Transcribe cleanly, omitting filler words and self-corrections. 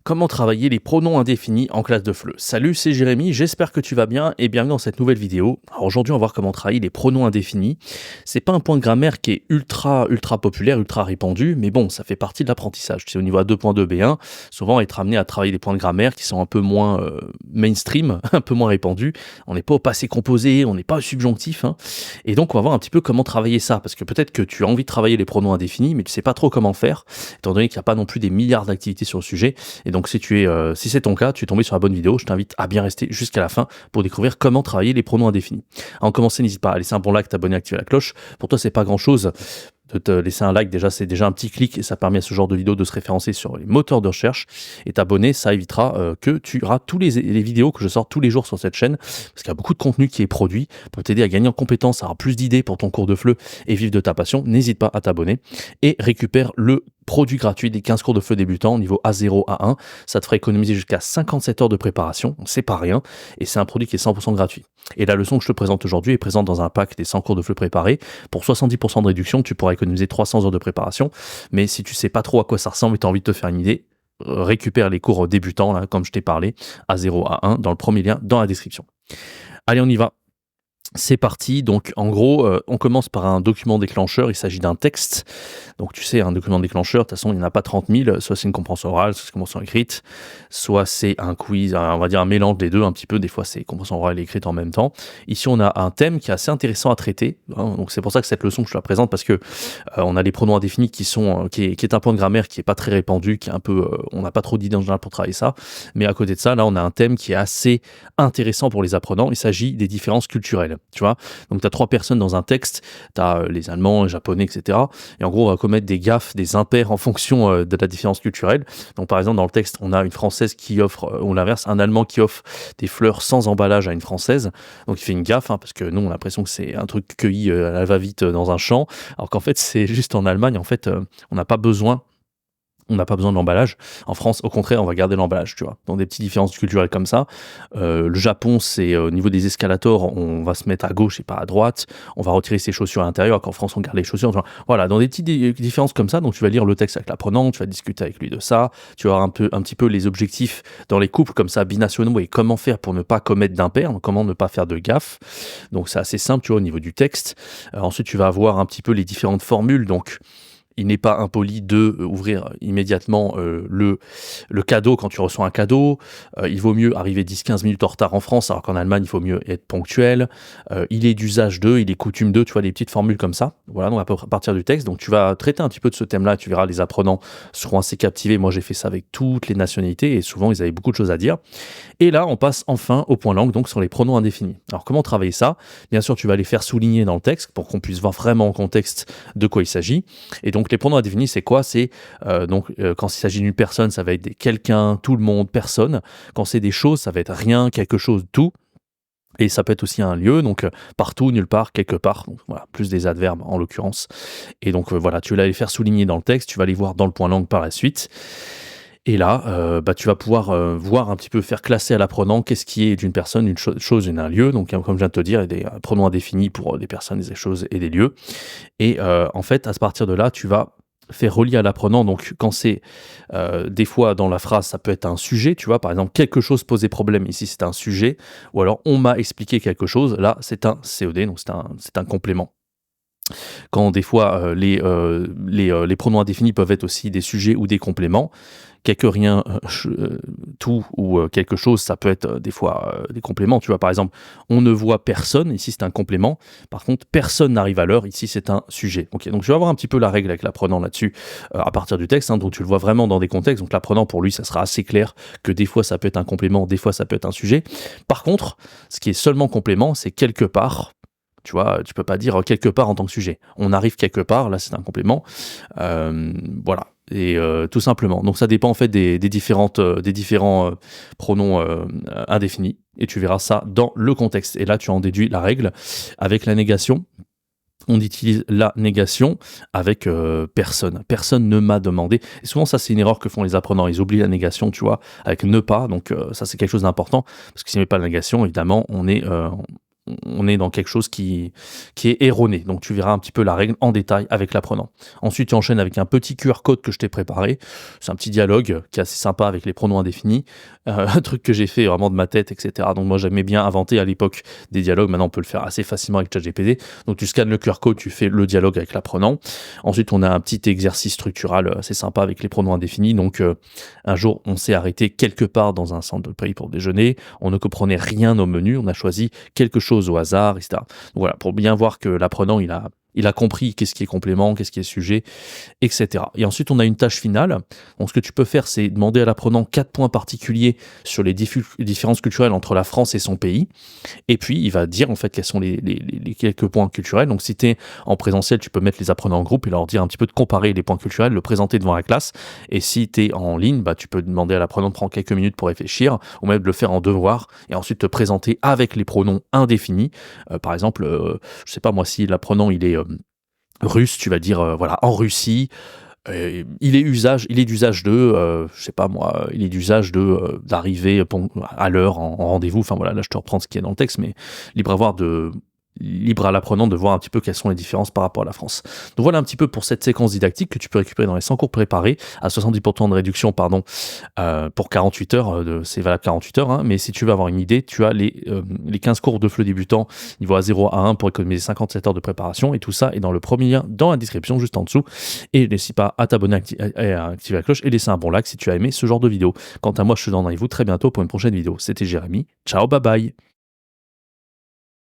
Comment travailler les pronoms indéfinis en classe de FLE? Salut, c'est Jérémy, j'espère que tu vas bien et bienvenue dans cette nouvelle vidéo. Alors aujourd'hui, on va voir comment travailler les pronoms indéfinis. C'est pas un point de grammaire qui est ultra populaire, ultra répandu, mais bon, ça fait partie de l'apprentissage. Tu sais, au niveau A2.2 B1, souvent être amené à travailler des points de grammaire qui sont un peu moins mainstream, un peu moins répandus. On n'est pas au passé composé, on n'est pas au subjonctif, hein. Et donc on va voir un petit peu comment travailler ça, parce que peut-être que tu as envie de travailler les pronoms indéfinis, mais tu sais pas trop comment faire, étant donné qu'il n'y a pas non plus des milliards d'activités sur le sujet. Et donc si c'est ton cas, tu es tombé sur la bonne vidéo, je t'invite à bien rester jusqu'à la fin pour découvrir comment travailler les pronoms indéfinis. Avant de commencer, n'hésite pas à laisser un bon like, t'abonner, activer la cloche. Pour toi, c'est pas grand chose de te laisser un like, déjà c'est déjà un petit clic et ça permet à ce genre de vidéo de se référencer sur les moteurs de recherche, et t'abonner, ça évitera que tu auras tous les vidéos que je sors tous les jours sur cette chaîne, parce qu'il y a beaucoup de contenu qui est produit pour t'aider à gagner en compétences, à avoir plus d'idées pour ton cours de FLE et vivre de ta passion. N'hésite pas à t'abonner et récupère le produit gratuit des 15 cours de FLE débutants niveau A0, A1. Ça te fera économiser jusqu'à 57 heures de préparation, c'est pas rien, et c'est un produit qui est 100% gratuit. Et la leçon que je te présente aujourd'hui est présente dans un pack des 100 cours de FLE préparés. Pour 70% de réduction, tu pourras économiser 300 heures de préparation. Mais si tu sais pas trop à quoi ça ressemble et tu as envie de te faire une idée, récupère les cours débutants, là, comme je t'ai parlé, A0, A1, dans le premier lien dans la description. Allez, on y va. C'est parti, donc en gros, on commence par un document déclencheur, il s'agit d'un texte. Donc tu sais, un document déclencheur, de toute façon, il n'y en a pas 30 000, soit c'est une compréhension orale, soit c'est une compréhension écrite, soit c'est un quiz, on va dire un mélange des deux un petit peu, des fois c'est compréhension orale et écrite en même temps. Ici, on a un thème qui est assez intéressant à traiter, hein, donc c'est pour ça que cette leçon, je te la présente, parce que on a les pronoms indéfinis qui est un point de grammaire qui est pas très répandu, qui est un peu, on n'a pas trop d'idées en général pour travailler ça, mais à côté de ça, là, on a un thème qui est assez intéressant pour les apprenants, il s'agit des différences culturelles. Tu vois, donc tu as 3 personnes dans un texte, tu as les Allemands, les Japonais, etc. Et en gros, on va commettre des gaffes, des impairs en fonction de la différence culturelle. Donc par exemple, dans le texte, on a une Française qui offre, ou l'inverse, un Allemand qui offre des fleurs sans emballage à une Française. Donc il fait une gaffe, hein, parce que nous, on a l'impression que c'est un truc cueilli à la va-vite dans un champ, alors qu'en fait, c'est juste en Allemagne, en fait, on n'a pas besoin de l'emballage. En France, au contraire, on va garder l'emballage, tu vois. Dans des petites différences culturelles comme ça. Le Japon, c'est au niveau des escalators, on va se mettre à gauche et pas à droite. On va retirer ses chaussures à l'intérieur, alors qu'en France, on garde les chaussures. Enfin, voilà, dans des petites différences comme ça. Donc, tu vas lire le texte avec l'apprenant, tu vas discuter avec lui de ça. Tu vas avoir un petit peu les objectifs dans les couples comme ça, binationaux, et comment faire pour ne pas commettre d'impair, comment ne pas faire de gaffe. Donc, c'est assez simple, tu vois, au niveau du texte. Ensuite, tu vas avoir un petit peu les différentes formules. Donc, il n'est pas impoli de ouvrir immédiatement le cadeau quand tu reçois un cadeau. Il vaut mieux arriver 10-15 minutes en retard en France, alors qu'en Allemagne, il faut mieux être ponctuel. Il est d'usage de, il est coutume de, tu vois, des petites formules comme ça. Voilà, donc à partir du texte. Donc tu vas traiter un petit peu de ce thème-là, tu verras, les apprenants seront assez captivés. Moi, j'ai fait ça avec toutes les nationalités et souvent, ils avaient beaucoup de choses à dire. Et là, on passe enfin au point langue, donc sur les pronoms indéfinis. Alors, comment travailler ça? Bien sûr, tu vas les faire souligner dans le texte pour qu'on puisse voir vraiment en contexte de quoi il s'agit. Et donc, les pronoms indéfinis, c'est quoi? C'est quand il s'agit d'une personne, ça va être quelqu'un, tout le monde, personne. Quand c'est des choses, ça va être rien, quelque chose, tout. Et ça peut être aussi un lieu, donc partout, nulle part, quelque part. Donc voilà, plus des adverbes en l'occurrence. Et donc voilà, tu vas les faire souligner dans le texte, tu vas les voir dans le point langue par la suite. Et là, tu vas pouvoir voir un petit peu, faire classer à l'apprenant qu'est-ce qui est d'une personne, une chose, un lieu. Donc, comme je viens de te dire, il y a des pronoms indéfinis pour des personnes, des choses et des lieux. Et en fait, à partir de là, tu vas faire relier à l'apprenant. Donc, quand c'est des fois dans la phrase, ça peut être un sujet, tu vois, par exemple, quelque chose posait problème. Ici, c'est un sujet. Ou alors, on m'a expliqué quelque chose. Là, c'est un COD, donc c'est un complément. Quand des fois les pronoms indéfinis peuvent être aussi des sujets ou des compléments, quelque rien, tout ou quelque chose, ça peut être des fois des compléments. Tu vois, par exemple, on ne voit personne, ici c'est un complément. Par contre, personne n'arrive à l'heure, ici c'est un sujet. Okay, donc je vais avoir un petit peu la règle avec l'apprenant là-dessus à partir du texte, hein, donc tu le vois vraiment dans des contextes. Donc l'apprenant, pour lui, ça sera assez clair que des fois ça peut être un complément, des fois ça peut être un sujet. Par contre, ce qui est seulement complément, c'est quelque part. Tu vois, tu peux pas dire quelque part en tant que sujet. On arrive quelque part, là c'est un complément. Voilà. Et tout simplement. Donc ça dépend en fait des différents pronoms indéfinis. Et tu verras ça dans le contexte. Et là tu en déduis la règle. Avec la négation, on utilise la négation avec personne. Personne ne m'a demandé. Et souvent, ça, c'est une erreur que font les apprenants. Ils oublient la négation, tu vois, avec ne pas. Donc, ça, c'est quelque chose d'important. Parce que s'il n'y avait pas la négation, évidemment, on est on est dans quelque chose qui est erroné. Donc tu verras un petit peu la règle en détail avec l'apprenant. Ensuite, tu enchaînes avec un petit QR code que je t'ai préparé. C'est un petit dialogue qui est assez sympa avec les pronoms indéfinis. Un truc que j'ai fait vraiment de ma tête, etc. Donc moi, j'aimais bien inventer à l'époque des dialogues. Maintenant, on peut le faire assez facilement avec ChatGPT. Donc tu scannes le QR code, tu fais le dialogue avec l'apprenant. Ensuite, on a un petit exercice structural assez sympa avec les pronoms indéfinis. Donc un jour, on s'est arrêté quelque part dans un centre de prix pour déjeuner. On ne comprenait rien au menu. On a choisi quelque chose au hasard, etc. Donc voilà, pour bien voir que l'apprenant, il a compris qu'est-ce qui est complément, qu'est-ce qui est sujet, etc. Et ensuite, on a une tâche finale. Donc, ce que tu peux faire, c'est demander à l'apprenant 4 points particuliers sur les différences culturelles entre la France et son pays. Et puis, il va dire, en fait, quels sont les quelques points culturels. Donc, si tu es en présentiel, tu peux mettre les apprenants en groupe et leur dire un petit peu de comparer les points culturels, le présenter devant la classe. Et si tu es en ligne, bah, tu peux demander à l'apprenant de prendre quelques minutes pour réfléchir, ou même de le faire en devoir, et ensuite te présenter avec les pronoms indéfinis. Par exemple, je sais pas moi, si l'apprenant, il est russe, tu vas dire, voilà, en Russie, il est d'usage de, je sais pas moi, il est d'usage de d'arriver à l'heure en rendez-vous. Enfin voilà, là je te reprends ce qui est dans le texte, mais libre à l'apprenant de voir un petit peu quelles sont les différences par rapport à la France. Donc voilà un petit peu pour cette séquence didactique que tu peux récupérer dans les 100 cours préparés à 70% de réduction, pardon, pour 48 heures, c'est valable 48 heures, hein, mais si tu veux avoir une idée, tu as les 15 cours de FLE débutant niveau A0 à 1 pour économiser 57 heures de préparation, et tout ça est dans le premier lien dans la description juste en dessous. Et n'hésite pas à t'abonner et à activer la cloche et laisser un bon like si tu as aimé ce genre de vidéo. Quant à moi, je te donne rendez-vous très bientôt pour une prochaine vidéo. C'était Jérémy, ciao, bye bye.